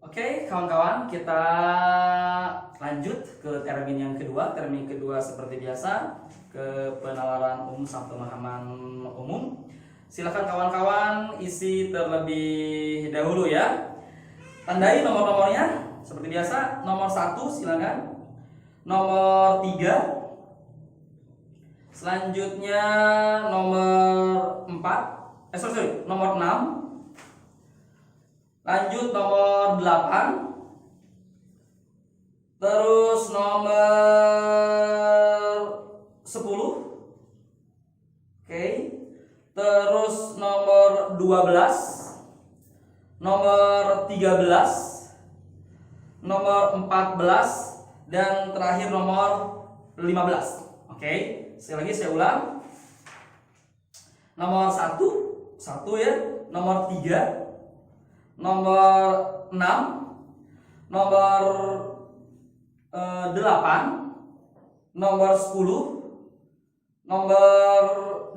Oke, kawan-kawan, kita lanjut ke termin yang kedua. Termin kedua seperti biasa, ke penalaran umum sampai pemahaman umum. Silakan kawan-kawan isi terlebih dahulu ya. Tandai nomor-nomornya seperti biasa. Nomor 1 silakan. Nomor 3. Selanjutnya nomor 4. Nomor 6. Lanjut nomor 8. Terus nomor 10. Oke. Terus nomor 12. Nomor 13. Nomor 14 dan terakhir nomor 15. Oke. Sekali lagi saya ulang. Nomor 1 ya. Nomor 3. Nomor 6, nomor 8, nomor 10, nomor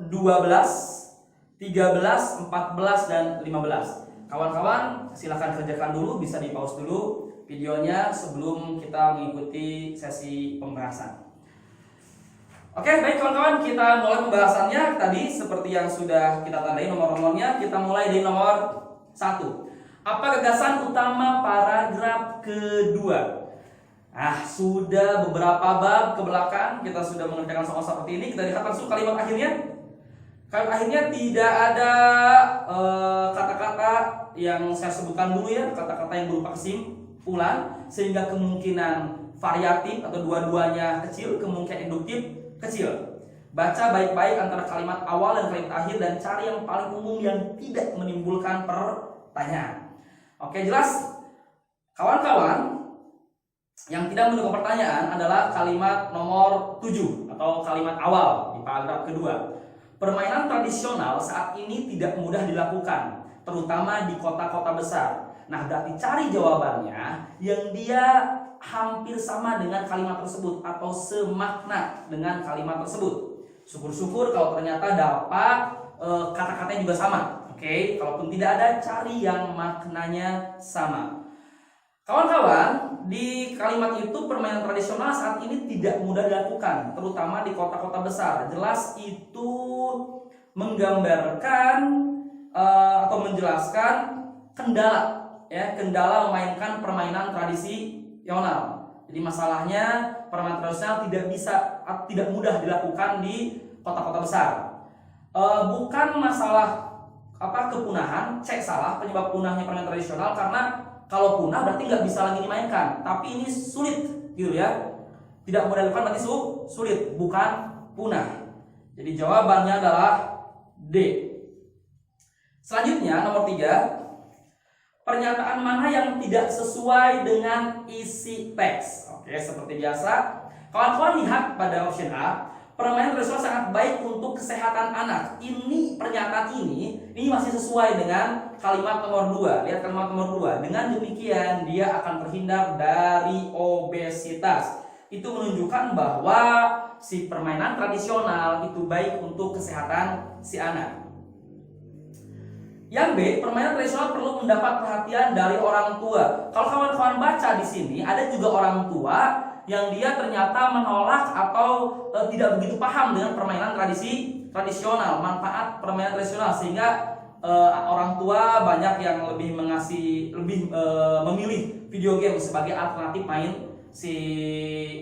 12, 13, 14, dan 15. Kawan-kawan silahkan kerjakan dulu, bisa di pause dulu videonya sebelum kita mengikuti sesi pembahasan. Oke, baik kawan-kawan, kita mulai pembahasannya. Tadi seperti yang sudah kita tandai nomor-nomornya, kita mulai dari nomor 1. Apa gagasan utama paragraf kedua? Sudah beberapa bab ke belakang kita sudah mengerjakan soal seperti ini. Kita lihat langsung kalimat akhirnya. Kalimat akhirnya tidak ada kata-kata yang saya sebutkan dulu ya, kata-kata yang berupa kesimpulan, sehingga kemungkinan variatif atau dua-duanya kecil, kemungkinan induktif kecil. Baca baik-baik antara kalimat awal dan kalimat akhir dan cari yang paling umum yang tidak menimbulkan pertanyaan. Oke, jelas? Kawan-kawan, yang tidak menimbulkan pertanyaan adalah kalimat nomor 7 atau kalimat awal di paragraf kedua. Permainan tradisional saat ini tidak mudah dilakukan, terutama di kota-kota besar. Nah, berarti cari jawabannya yang dia hampir sama dengan kalimat tersebut atau semakna dengan kalimat tersebut. Syukur-syukur kalau ternyata dapat kata-katanya juga sama. Oke, kalaupun tidak ada, cari yang maknanya sama. Kawan-kawan, di kalimat itu permainan tradisional saat ini tidak mudah dilakukan, terutama di kota-kota besar. Jelas itu menggambarkan atau menjelaskan kendala, ya, kendala memainkan permainan tradisional. Jadi masalahnya permainan tradisional tidak mudah dilakukan di kota-kota besar. Bukan masalah kepunahan, salah penyebab punahnya permainan tradisional, karena kalau punah berarti nggak bisa lagi dimainkan, tapi ini sulit gitu ya, tidak mudah dilakukan berarti sulit, bukan punah. Jadi jawabannya adalah D. Selanjutnya nomor 3, pernyataan mana yang tidak sesuai dengan isi teks. Oke, seperti biasa kawan-kawan lihat pada option A. Permainan tradisional sangat baik untuk kesehatan anak. Ini pernyataan ini masih sesuai dengan kalimat nomor 2. Lihat kalimat nomor 2. Dengan demikian dia akan terhindar dari obesitas. Itu menunjukkan bahwa si permainan tradisional itu baik untuk kesehatan si anak. Yang B, permainan tradisional perlu mendapat perhatian dari orang tua. Kalau kawan-kawan baca di sini ada juga orang tua yang dia ternyata menolak atau tidak begitu paham dengan permainan tradisional, manfaat permainan tradisional, sehingga orang tua banyak yang lebih memilih video game sebagai alternatif main si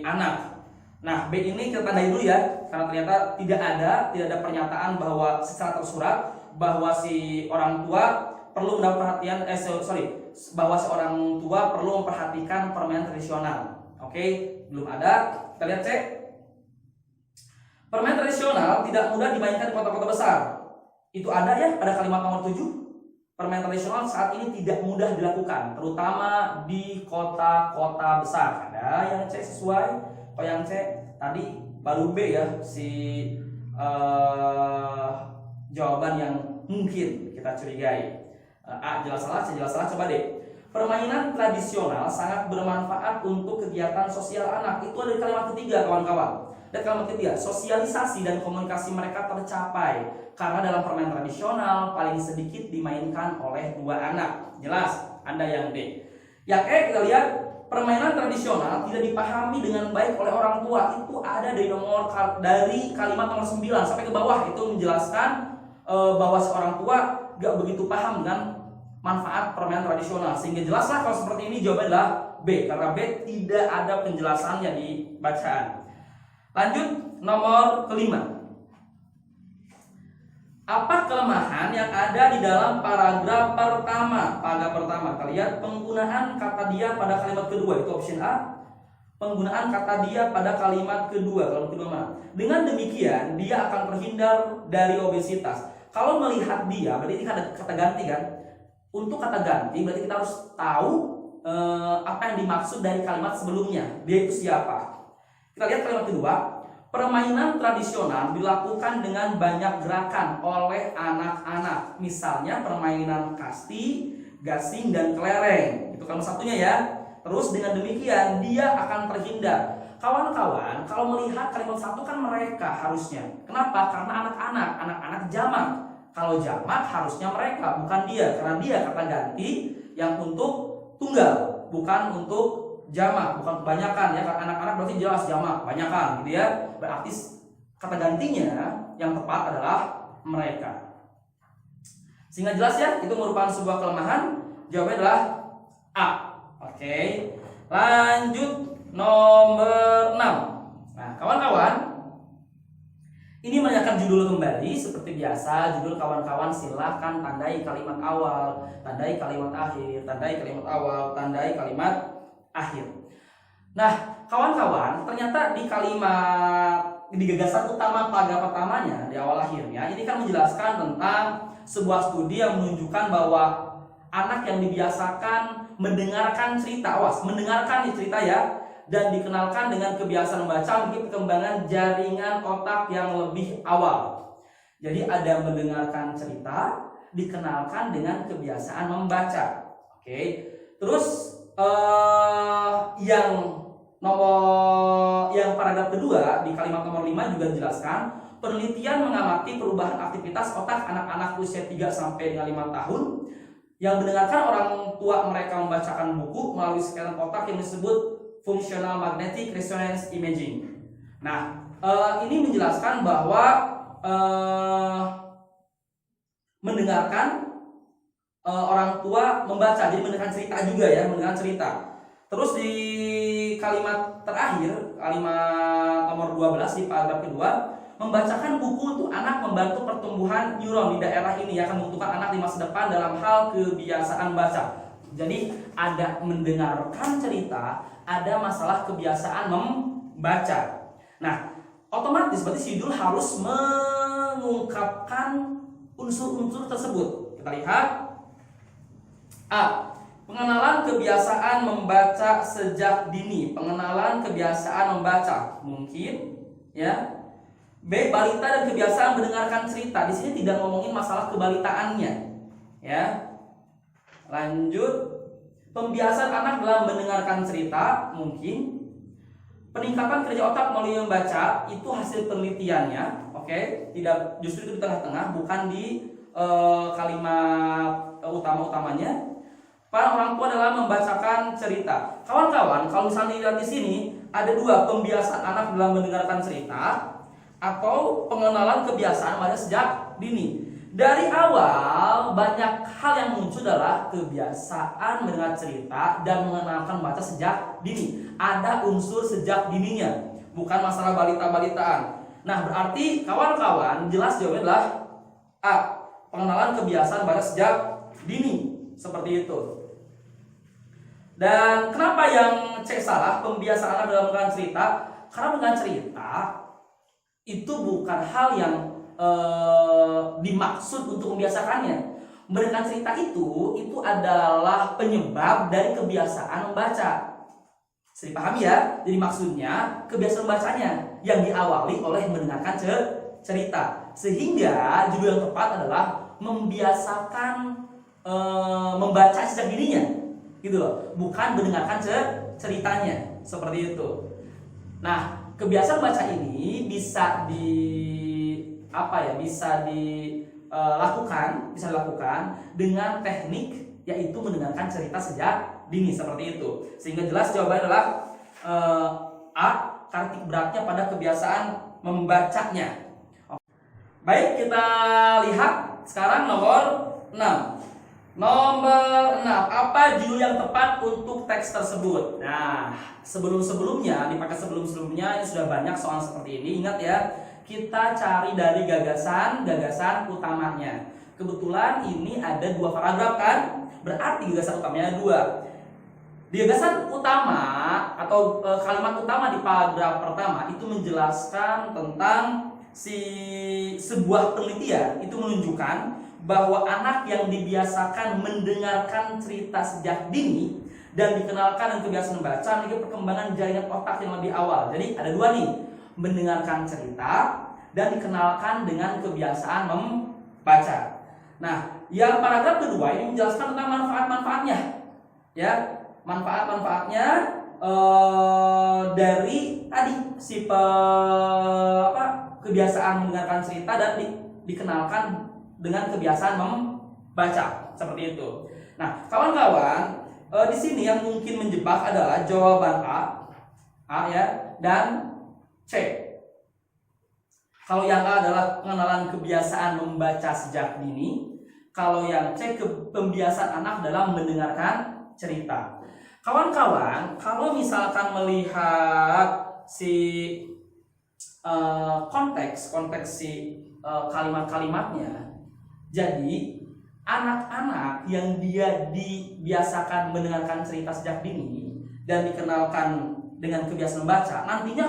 anak. Nah, B ini kita tandai dulu ya, karena ternyata tidak ada pernyataan bahwa secara tersurat bahwa si orang tua perlu mendapat perhatian bahwa seorang tua perlu memperhatikan permainan tradisional. Oke, belum ada. Kita lihat C. Permainan tradisional tidak mudah dimainkan di kota-kota besar. Itu ada ya pada kalimat nomor 7. Permainan tradisional saat ini tidak mudah dilakukan, terutama di kota-kota besar. Ada yang C sesuai. Kalau yang C tadi baru B ya, si jawaban yang mungkin kita curigai. A jelas salah, C jelas salah. Coba D. Permainan tradisional sangat bermanfaat untuk kegiatan sosial anak. Itu ada di kalimat ketiga, kawan-kawan. Dan kalimat ketiga, sosialisasi dan komunikasi mereka tercapai karena dalam permainan tradisional paling sedikit dimainkan oleh 2 anak. Jelas, Anda yang D. Yang kita lihat permainan tradisional tidak dipahami dengan baik oleh orang tua. Itu ada dari kalimat nomor 9 sampai ke bawah, itu menjelaskan bahwa seorang tua gak begitu paham dengan manfaat permainan tradisional. Sehingga jelaslah kalau seperti ini jawabannya adalah B, karena B tidak ada penjelasannya di bacaan. Lanjut nomor kelima. Apa kelemahan yang ada di dalam paragraf pertama? Paragraf pertama, kita lihat penggunaan kata dia pada kalimat kedua, itu option A. Penggunaan kata dia pada kalimat kedua, kalimat kedua mana? Dengan demikian, dia akan terhindar dari obesitas. Kalau melihat dia, berarti ini ada kata ganti kan? Untuk kata ganti, berarti kita harus tahu apa yang dimaksud dari kalimat sebelumnya. Dia itu siapa? Kita lihat kalimat kedua. Permainan tradisional dilakukan dengan banyak gerakan oleh anak-anak. Misalnya permainan kasti, gasing, dan kelereng. Itu kalimat satunya ya. Terus dengan demikian dia akan terhindar. Kawan-kawan, kalau melihat kalimat satu kan mereka harusnya. Kenapa? Karena anak-anak jamak. Kalau jamak harusnya mereka, bukan dia. Karena dia kata ganti yang untuk tunggal, bukan untuk jamak, bukan kebanyakan ya. Karena anak-anak berarti jelas jamak, kebanyakan gitu ya. Berarti kata gantinya yang tepat adalah mereka. Sehingga jelas ya, itu merupakan sebuah kelemahan. Jawabannya adalah A. Oke. Lanjut nomor 6. Nah, kawan-kawan, ini menanyakan judul kembali seperti biasa. Judul kawan-kawan silahkan tandai kalimat awal, tandai kalimat akhir, tandai kalimat awal, tandai kalimat akhir. Nah, kawan-kawan, ternyata di kalimat di gagasan utama paragraf pertamanya di awal akhirnya ini kan menjelaskan tentang sebuah studi yang menunjukkan bahwa anak yang dibiasakan mendengarkan cerita, mendengarkan cerita ya, dan dikenalkan dengan kebiasaan membaca memiliki perkembangan jaringan otak yang lebih awal. Jadi ada mendengarkan cerita, dikenalkan dengan kebiasaan membaca. Oke. Terus yang paragraf kedua di kalimat nomor 5 juga dijelaskan penelitian mengamati perubahan aktivitas otak anak-anak usia 3 sampai dengan 5 tahun yang mendengarkan orang tua mereka membacakan buku melalui scanan otak yang disebut functional magnetic resonance imaging. Nah, ini menjelaskan bahwa mendengarkan orang tua membaca, jadi mendengarkan cerita juga ya, mendengarkan cerita. Terus di kalimat terakhir, kalimat nomor 12 di paragraf kedua, membacakan buku untuk anak membantu pertumbuhan neuron di daerah ini yang akan menguntungkan anak di masa depan dalam hal kebiasaan baca. Jadi ada mendengarkan cerita, ada masalah kebiasaan membaca. Nah, otomatis berarti si judul harus mengungkapkan unsur-unsur tersebut. Kita lihat A. Pengenalan kebiasaan membaca sejak dini. Pengenalan kebiasaan membaca mungkin ya. B. Balita dan kebiasaan mendengarkan cerita. Di sini tidak ngomongin masalah kebalitaannya ya. Lanjut, pembiasaan anak dalam mendengarkan cerita mungkin. Peningkatan kerja otak melalui membaca itu hasil penelitiannya, oke? Tidak, justru itu di tengah-tengah, bukan di kalimat utama-utamanya. Para orang tua dalam membacakan cerita. Kawan-kawan, kalau misalnya dilihat di sini ada dua, pembiasaan anak dalam mendengarkan cerita atau pengenalan kebiasaan pada sejak dini. Dari awal banyak hal yang muncul adalah kebiasaan mendengar cerita dan mengenalkan baca sejak dini. Ada unsur sejak dininya, bukan masalah balita-balitaan. Nah, berarti kawan-kawan jelas jawabannya adalah A. Pengenalan kebiasaan baca sejak dini. Seperti itu. Dan kenapa yang C salah, pembiasaan anak dalam mendengarkan cerita? Karena mendengar cerita itu bukan hal yang dimaksud untuk membiasakannya. Mendengar cerita itu adalah penyebab dari kebiasaan membaca. Bisa dipahami ya? Jadi maksudnya kebiasaan membacanya yang diawali oleh mendengarkan cerita. Sehingga judul yang tepat adalah membiasakan membaca sejak dininya, gitu loh, bukan mendengarkan ceritanya, seperti itu. Nah, kebiasaan baca ini bisa dilakukan dengan teknik yaitu mendengarkan cerita sejak dini, seperti itu. Sehingga jelas jawabannya adalah A, karena titik beratnya pada kebiasaan membacanya. Baik, kita lihat sekarang nomor 6. Nomor 6, apa judul yang tepat untuk teks tersebut? Nah, sebelum-sebelumnya, dipakai sebelum-sebelumnya ini sudah banyak soal seperti ini. Ingat ya, kita cari dari gagasan utamanya. Kebetulan ini ada 2 paragraf kan? Berarti gagasan utamanya 2. Di gagasan utama atau kalimat utama di paragraf pertama itu menjelaskan tentang sebuah penelitian itu menunjukkan bahwa anak yang dibiasakan mendengarkan cerita sejak dini dan dikenalkan dengan kebiasaan membaca memiliki perkembangan jaringan otak yang lebih awal. Jadi ada 2 nih, mendengarkan cerita dan dikenalkan dengan kebiasaan membaca. Nah, yang paragraf kedua ini menjelaskan tentang manfaat-manfaatnya, ya, manfaat-manfaatnya dari tadi kebiasaan mendengarkan cerita dan dikenalkan dengan kebiasaan membaca, seperti itu. Nah, kawan-kawan, di sini yang mungkin menjebak adalah jawaban A ya, dan C. Kalau yang A adalah pengenalan kebiasaan membaca sejak dini, kalau yang C pembiasaan anak dalam mendengarkan cerita. Kawan-kawan, kalau misalkan melihat konteks kalimat-kalimatnya, jadi anak-anak yang dia dibiasakan mendengarkan cerita sejak dini dan dikenalkan dengan kebiasaan membaca, nantinya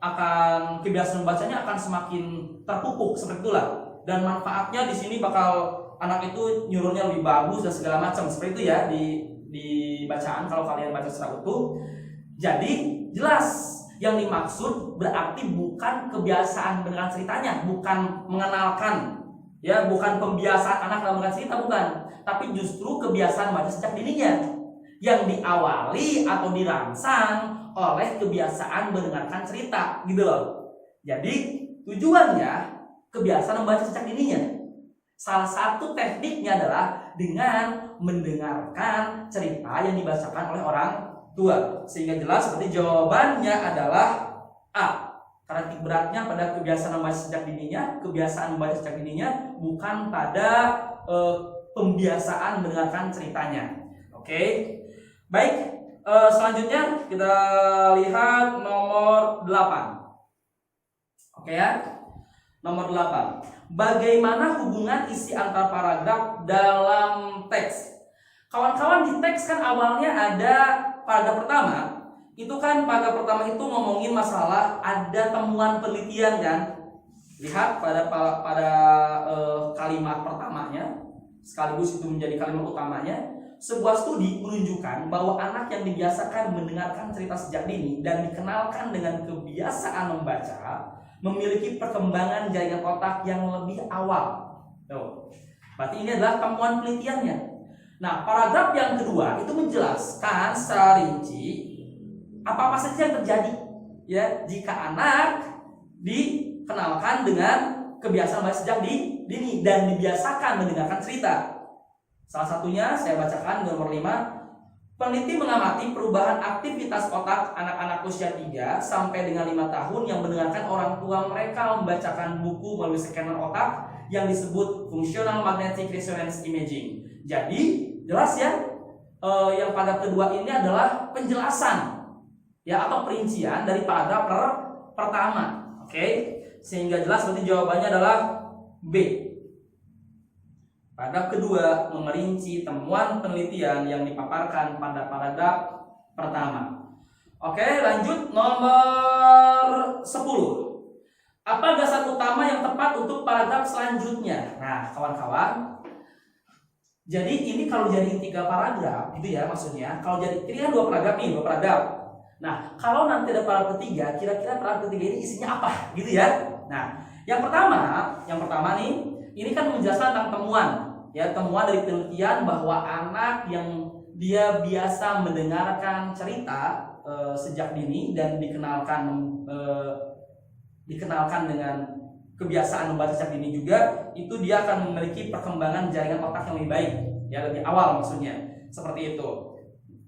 akan kebiasaan membacanya akan semakin terpupuk, seperti itulah. Dan manfaatnya di sini bakal anak itu nyuruhnya lebih bagus dan segala macam, seperti itu ya di bacaan kalau kalian baca secara utuh. Jadi jelas yang dimaksud berarti bukan kebiasaan mendengar ceritanya, bukan mengenalkan, ya, bukan pembiasaan anak dalam mendengar cerita, bukan, tapi justru kebiasaan membaca sejak dininya yang diawali atau dirangsang oleh kebiasaan mendengarkan cerita, gitu loh. Jadi tujuannya kebiasaan membaca sejak dininya. Salah satu tekniknya adalah dengan mendengarkan cerita yang dibacakan oleh orang tua. Sehingga jelas seperti jawabannya adalah A. Karena titik beratnya pada kebiasaan membaca sejak dininya, kebiasaan membaca sejak dininya, bukan pada pembiasaan mendengarkan ceritanya. Oke. Baik, selanjutnya kita lihat nomor 8. Oke ya. Nomor 8. Bagaimana hubungan isi antar paragraf dalam teks? Kawan-kawan, di teks kan awalnya ada paragraf pertama. Itu kan paragraf pertama itu ngomongin masalah ada temuan penelitian kan. Lihat pada kalimat pertamanya, sekaligus itu menjadi kalimat utamanya. Sebuah studi menunjukkan bahwa anak yang dibiasakan mendengarkan cerita sejak dini dan dikenalkan dengan kebiasaan membaca memiliki perkembangan jaringan otak yang lebih awal. Tuh. Berarti ini adalah temuan penelitiannya. Nah, paragraf yang kedua itu menjelaskan secara rinci apa-apa saja yang terjadi ya jika anak dikenalkan dengan kebiasaan membaca sejak dini dan dibiasakan mendengarkan cerita. Salah satunya saya bacakan nomor 5. Peneliti mengamati perubahan aktivitas otak anak-anak usia 3 sampai dengan 5 tahun yang mendengarkan orang tua mereka membacakan buku melalui scanner otak yang disebut Functional Magnetic Resonance Imaging. Jadi jelas ya, yang pada kedua ini adalah penjelasan ya atau perincian dari paragraf pertama. Oke, sehingga jelas berarti jawabannya adalah B. Paragraf kedua memerinci temuan penelitian yang dipaparkan pada paragraf pertama. Oke, lanjut nomor 10. Apa dasar utama yang tepat untuk paragraf selanjutnya? Nah, kawan-kawan, jadi ini kalau jadi 3 paragraf, gitu ya maksudnya. Kalau jadi ini kan 2 paragraf nih, 2 paragraf. Nah, kalau nanti ada paragraf ketiga, kira-kira paragraf ketiga ini isinya apa, gitu ya? Nah, yang pertama nih, ini kan menjelaskan tentang temuan. Ya, temuan dari penelitian bahwa anak yang dia biasa mendengarkan cerita sejak dini dan dikenalkan dengan kebiasaan membaca sejak dini juga, itu dia akan memiliki perkembangan jaringan otak yang lebih baik, ya lebih awal maksudnya. Seperti itu.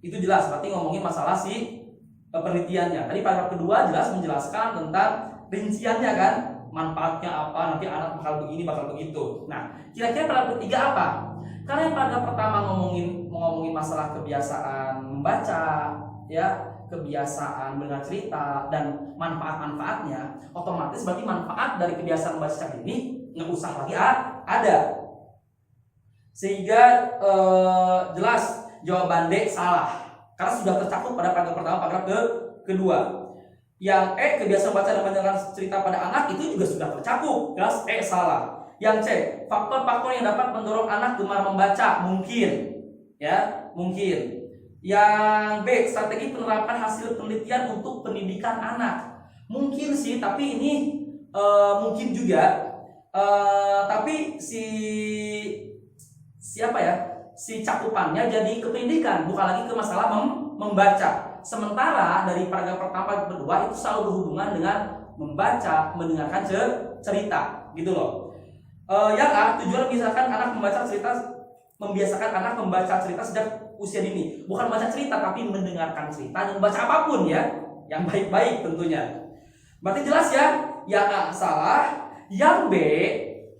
Itu jelas, berarti ngomongin masalah si penelitiannya. Tadi paragraf kedua jelas menjelaskan tentang rinciannya kan, manfaatnya apa, nanti anak bakal begini, bakal begitu. Nah, kira-kira paragraf ketiga apa? Karena yang paragraf pertama ngomongin masalah kebiasaan membaca, ya, kebiasaan mendengar cerita dan manfaat-manfaatnya, otomatis berarti manfaat dari kebiasaan membaca cerita ini nggak usah lagi ada. Sehingga jelas jawaban D salah karena sudah tercakup pada paragraf pertama, paragraf kedua. Yang E, kebiasaan membaca dan mendengar cerita pada anak, itu juga sudah tercakup, jelas E salah. Yang C, faktor-faktor yang dapat mendorong anak gemar membaca, mungkin, ya, mungkin. Yang B, strategi penerapan hasil penelitian untuk pendidikan anak, mungkin sih, tapi ini mungkin juga, tapi siapa ya, si cakupannya jadi ke pendidikan, bukan lagi ke masalah membaca. Sementara dari paragraf pertama kedua itu selalu berhubungan dengan membaca, mendengarkan cerita, gitu loh. Yang A, tujuan membiasakan anak membaca cerita sejak usia dini. Bukan baca cerita, tapi mendengarkan cerita dan baca apapun ya, yang baik-baik tentunya. Berarti jelas ya, yang A salah, yang B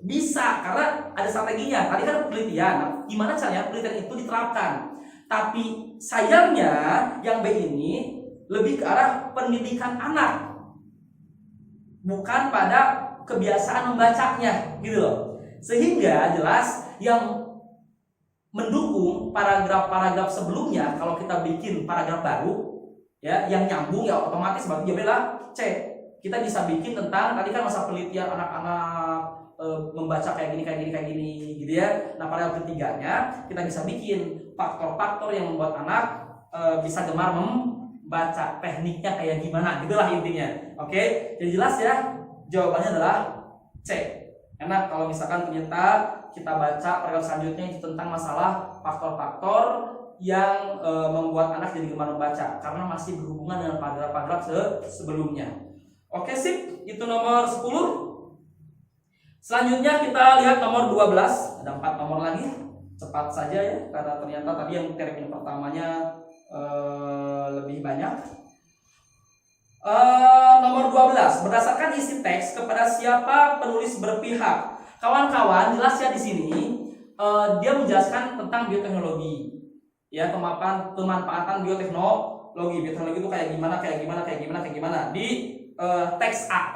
bisa karena ada strateginya. Tadi kan penelitian, gimana caranya penelitian itu diterapkan. Tapi sayangnya yang B ini lebih ke arah pendidikan anak, bukan pada kebiasaan membacanya, gitu loh. Sehingga jelas yang mendukung paragraf-paragraf sebelumnya, kalau kita bikin paragraf baru ya yang nyambung, ya otomatis berarti jawabannya C. Kita bisa bikin tentang tadi kan masa penelitian anak-anak membaca kayak gini gitu ya. Nah, paragraf ketiganya kita bisa bikin faktor-faktor yang membuat anak bisa gemar membaca, tekniknya kayak gimana, gitulah intinya. Oke, jadi jelas ya. Jawabannya adalah C. Enak kalau misalkan ternyata kita baca paragraf selanjutnya itu tentang masalah faktor-faktor yang membuat anak jadi gemar membaca, karena masih berhubungan dengan paragraf-paragraf sebelumnya. Oke, sip. Itu nomor 10. Selanjutnya kita lihat nomor 12. Ada 4 nomor lagi. Cepat saja ya, karena ternyata tadi yang termin pertamanya lebih banyak. Nomor 12, berdasarkan isi teks kepada siapa penulis berpihak. Kawan-kawan, jelas ya di sini dia menjelaskan tentang bioteknologi. Ya, pemanfaatan bioteknologi. Bioteknologi itu kayak gimana di teks A.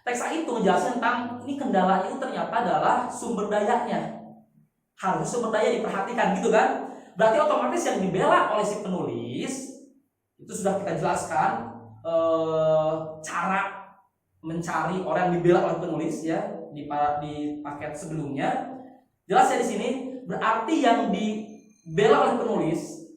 Teks A itu menjelaskan tentang ini kendalanya itu ternyata adalah sumber dayanya. Harus sumber daya diperhatikan gitu kan. Berarti otomatis yang dibela oleh si penulis itu sudah kita jelaskan. Cara mencari orang yang dibela oleh penulis ya di paket sebelumnya. Jelas ya di sini berarti yang dibela oleh penulis,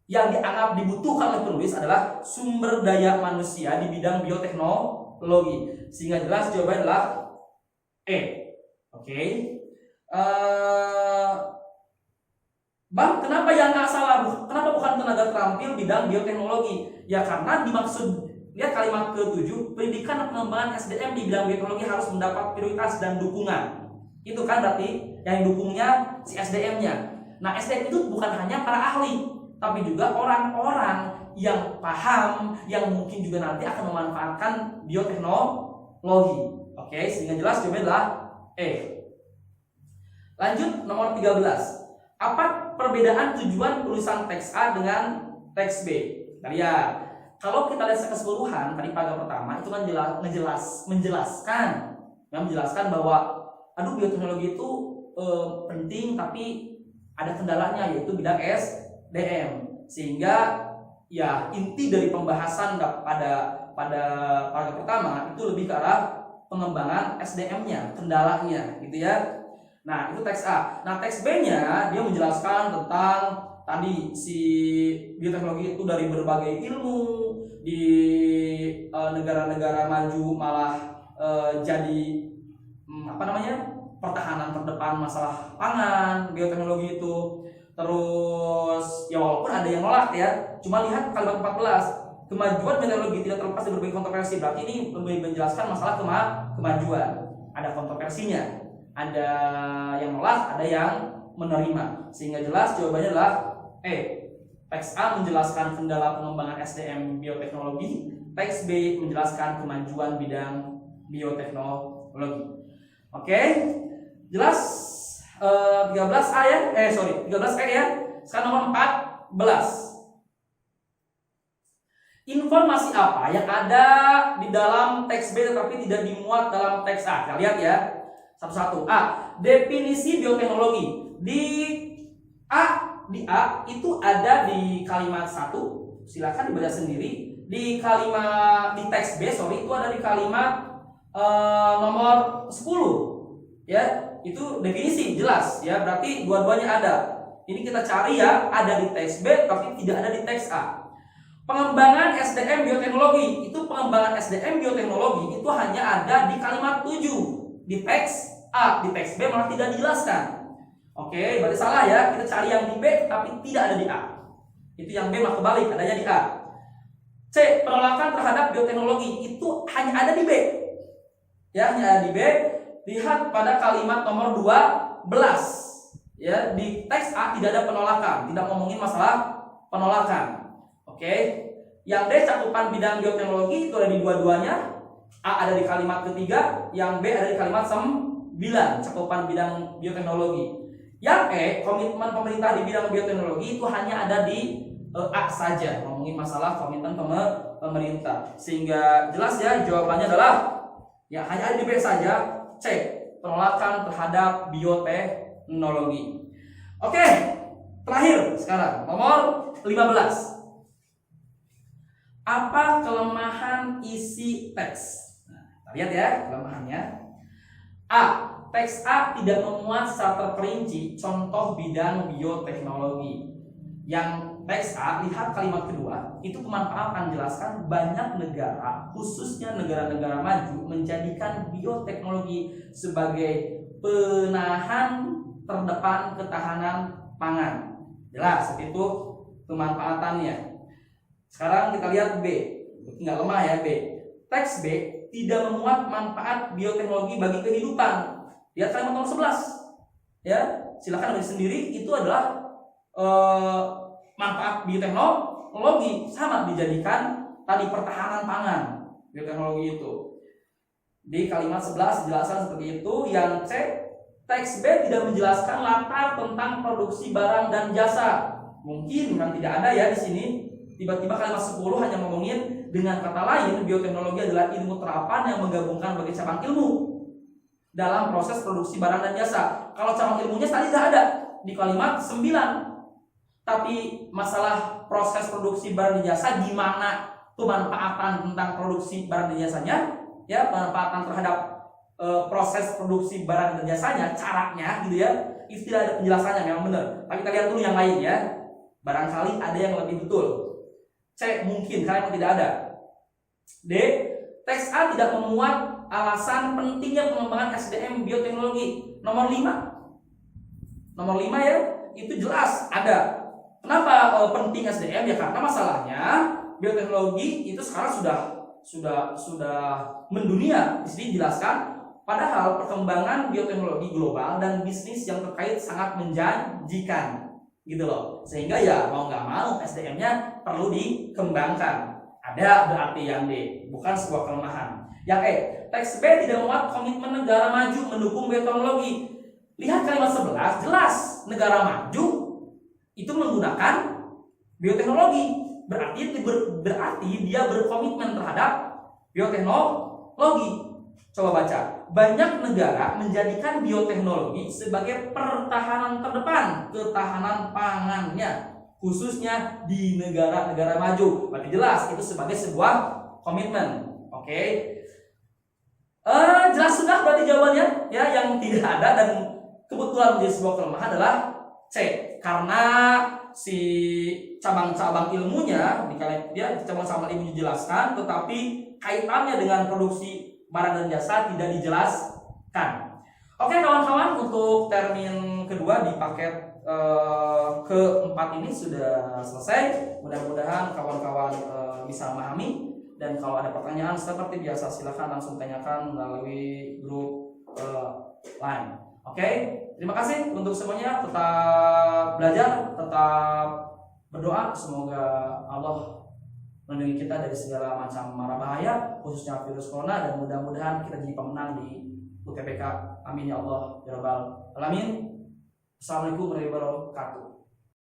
yang dianggap dibutuhkan oleh penulis adalah sumber daya manusia di bidang bioteknologi. Sehingga jelas jawabannya adalah E. Oke. Bang, kenapa yang nggak salah? Kenapa bukan tenaga terampil bidang bioteknologi? Ya karena dimaksud, lihat kalimat ke-7, pendidikan dan pengembangan SDM di bidang bioteknologi harus mendapat prioritas dan dukungan. Itu kan berarti yang didukungnya si SDM-nya. Nah, SDM itu bukan hanya para ahli, tapi juga orang-orang yang paham, yang mungkin juga nanti akan memanfaatkan bioteknologi. Oke, sehingga jelas jawabannya adalah E. Lanjut nomor 13. Apa perbedaan tujuan tulisan teks A dengan teks B? Kita lihat. Kalau kita lihat keseluruhan tadi paragraf pertama itu kan menjelaskan bahwa bioteknologi itu penting tapi ada kendalanya, yaitu bidang SDM. Sehingga ya inti dari pembahasan pada paragraf pertama itu lebih ke arah pengembangan SDM-nya, kendalanya gitu ya. Nah, itu teks A. Nah, teks B-nya dia menjelaskan tentang tadi si bioteknologi itu dari berbagai ilmu di negara-negara maju malah jadi pertahanan terdepan masalah pangan, bioteknologi itu. Terus ya walaupun ada yang nolak ya, cuma lihat kalimat 14, kemajuan bioteknologi tidak terlepas dari berbagai kontroversi. Berarti ini lebih menjelaskan masalah kemajuan. Ada kontroversinya, ada yang nolak, ada yang menerima. Sehingga jelas jawabannya adalah E. Teks A menjelaskan kendala pengembangan SDM bioteknologi, teks B menjelaskan kemajuan bidang bioteknologi. Oke, jelas 13A ya? 13E ya. Sekarang nomor 14. Informasi apa yang ada di dalam teks B tetapi tidak dimuat dalam teks A? Kita lihat ya, satu-satu. A. Definisi bioteknologi. Di A itu ada di kalimat 1. Silakan dibaca sendiri. Di teks B itu ada di kalimat nomor 10. Ya, itu definisi jelas ya. Berarti dua-duanya ada. Ini kita cari ya, ada di teks B tapi tidak ada di teks A. Pengembangan SDM bioteknologi, itu pengembangan SDM bioteknologi itu hanya ada di kalimat 7 di teks A, di teks B malah tidak dijelaskan. Oke, berarti salah ya, kita cari yang di B tapi tidak ada di A. Itu yang B malah kebalik, adanya di A. C. Penolakan terhadap bioteknologi itu hanya ada di B. Ya, hanya ada di B. Lihat pada kalimat nomor 12. Ya, di teks A tidak ada penolakan, tidak ngomongin masalah penolakan. Oke, yang D cakupan bidang bioteknologi itu ada di dua-duanya. A ada di kalimat ketiga, yang B ada di kalimat 9 cakupan bidang bioteknologi. Yang E komitmen pemerintah di bidang bioteknologi itu hanya ada di A saja, ngomongin masalah komitmen pemerintah. Sehingga jelas ya jawabannya adalah ya hanya ada di B saja. C. Penolakan terhadap bioteknologi. Oke, terakhir sekarang nomor 15. Apa kelemahan isi teks? Nah, lihat ya kelemahannya. A. Teks A tidak memuat secara terperinci contoh bidang bioteknologi. Yang teks A, lihat kalimat kedua, itu pemanfaatan jelaskan banyak negara, khususnya negara-negara maju, menjadikan bioteknologi sebagai penahan terdepan ketahanan pangan. Jelas, itu pemanfaatannya. Sekarang kita lihat B, nggak lemah ya B. Teks B tidak memuat manfaat bioteknologi bagi kehidupan. Lihat kalimat nomor 11. Ya, silakan baca sendiri. Itu adalah manfaat bioteknologi sama dijadikan tadi pertahanan pangan bioteknologi itu. Di kalimat 11 dijelaskan seperti itu. Yang C, teks B tidak menjelaskan latar tentang produksi barang dan jasa. Mungkin memang tidak ada ya di sini. Tiba-tiba kalimat 10 hanya ngomongin dengan kata lain bioteknologi adalah ilmu terapan yang menggabungkan berbagai cabang ilmu dalam proses produksi barang dan jasa. Kalau cabang ilmunya tadi tidak ada di kalimat 9. Tapi masalah proses produksi barang dan jasa di mana pemanfaatan tentang produksi barang dan jasanya, ya, pemanfaatan terhadap proses produksi barang dan jasanya, caranya gitu ya. Itu tidak ada penjelasannya, memang benar. Tapi kita lihat dulu yang lain ya. Barangkali ada yang lebih betul. C. Mungkin karena tidak ada. D. Teks A tidak memuat alasan pentingnya pengembangan SDM bioteknologi. Nomor 5. Nomor 5 ya, itu jelas ada. Kenapa penting SDM? Ya karena masalahnya bioteknologi itu sekarang sudah mendunia. Di sini dijelaskan, padahal perkembangan bioteknologi global dan bisnis yang terkait sangat menjanjikan. Gitu loh, sehingga ya mau nggak mau SDM-nya perlu dikembangkan. Ada berarti yang D, bukan sebuah kelemahan. Yang E, teks B tidak memuat komitmen negara maju mendukung bioteknologi. Lihat kalimat 11, jelas negara maju itu menggunakan bioteknologi. Berarti dia berkomitmen terhadap bioteknologi. Coba baca. Banyak negara menjadikan bioteknologi sebagai pertahanan terdepan, ketahanan pangannya, khususnya di negara-negara maju. Berarti jelas itu sebagai sebuah komitmen. Oke. Jelas sudah berarti jawabannya ya. Yang tidak ada dan kebetulan menjadi sebuah kelemahan adalah C. Karena si cabang-cabang ilmunya cabang-cabang ilmu dijelaskan, tetapi kaitannya dengan produksi barang dan jasa tidak dijelaskan. Oke kawan-kawan, untuk termin kedua di paket keempat ini sudah selesai. Mudah-mudahan kawan-kawan bisa memahami. Dan kalau ada pertanyaan seperti biasa silahkan langsung tanyakan melalui grup line. Oke, terima kasih untuk semuanya. Tetap belajar, tetap berdoa semoga Allah melindungi kita dari segala macam mara bahaya, khususnya virus corona, dan mudah-mudahan kita jadi pemenang di UTBK. Amin ya Allah ya Rabbal Alamin. Assalamualaikum warahmatullahi wabarakatuh.